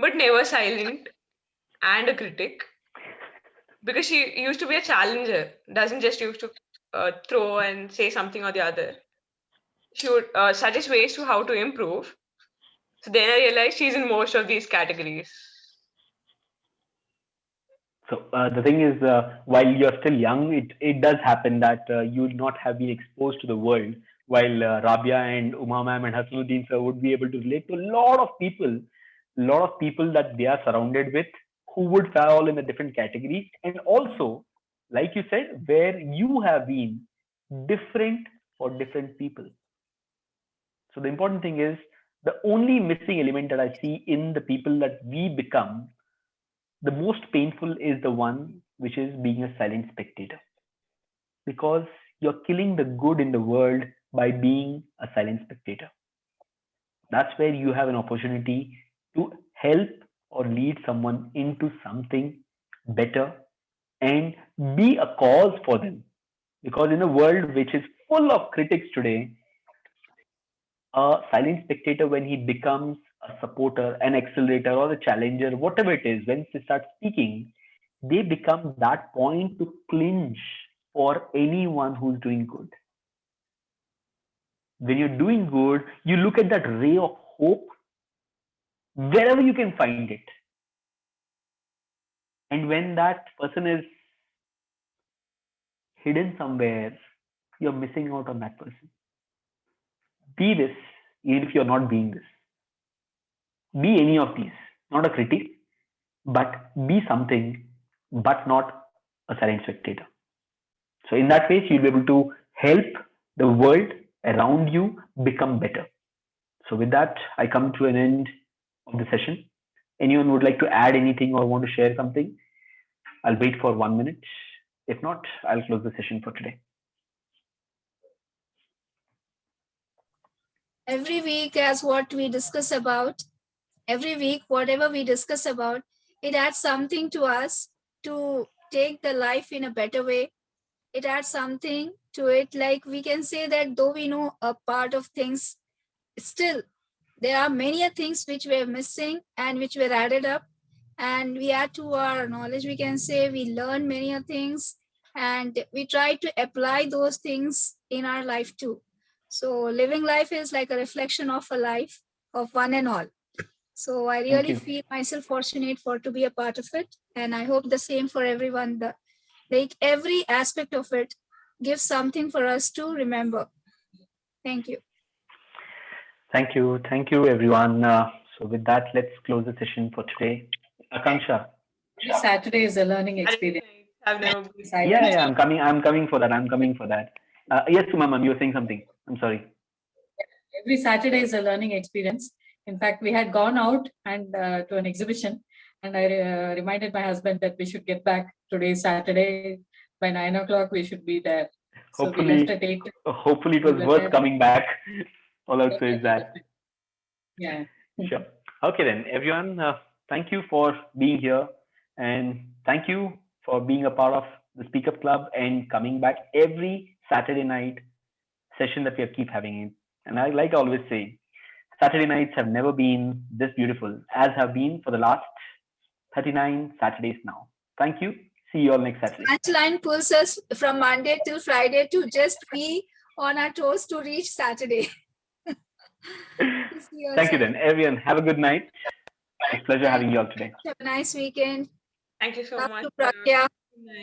but never silent and a critic. Because she used to be a challenger, doesn't just used to throw and say something or the other. She would suggest ways to how to improve. So then I realized she's in most of these categories. So the thing is, while you're still young, it does happen that you would not have been exposed to the world. While Rabia and Uma ma'am and Hasanuddin sir would be able to relate to a lot of people that they are surrounded with who would fall in a different category. And also, like you said, where you have been different for different people. So the important thing is the only missing element that I see in the people that we become, the most painful is the one which is being a silent spectator, because you're killing the good in the world by being a silent spectator. That's where you have an opportunity to help or lead someone into something better and be a cause for them. Because in a world which is full of critics today, a silent spectator, when he becomes a supporter, an accelerator, or a challenger, whatever it is, when they start speaking, they become that point to clinch for anyone who's doing good. When you're doing good, you look at that ray of hope wherever you can find it. And when that person is hidden somewhere, you're missing out on that person. Be this, even if you're not being this. Be any of these, not a critic, but be something, but not a silent spectator. So in that way, you'll be able to help the world around you become better. So with that, I come to an end of the session. Anyone would like to add anything or want to share something? I'll wait for 1 minute. If not, I'll close the session for today. Every week, as what we discuss about, every week, whatever we discuss about, it adds something to us to take the life in a better way. It adds something to it. Like we can say that though we know a part of things, still there are many things which we're missing and which were added up, and we add to our knowledge. We can say we learn many things and we try to apply those things in our life too. So living life is like a reflection of a life of one and all. So I really feel myself fortunate for to be a part of it, and I hope the same for everyone. Like every aspect of it gives something for us to remember. Thank you. Thank you, everyone. So with that, let's close the session for today. Akanksha. Saturday is a learning experience. I've never been. Yeah, I'm coming for that. Yes, Sumam, you were saying something. I'm sorry. Every Saturday is a learning experience. In fact, we had gone out and to an exhibition, and I reminded my husband that we should get back today, Saturday, by 9 o'clock. We should be there. Hopefully, so we left at 8. Hopefully, it was worth coming back. All I'll say is that. Yeah. Sure. Okay, then, everyone. Thank you for being here, and thank you for being a part of the Speak Up Club and coming back every Saturday night session that we keep having it. And I like always say, Saturday nights have never been this beautiful as have been for the last 39 Saturdays now. Thank you. See you all next Saturday. Punchline pulls us from Monday till Friday to just be on our toes to reach Saturday. Thank you then. Everyone, have a good night. It's a pleasure having you all today. Have a nice weekend. Thank you so Love much. to Pragya. Good night.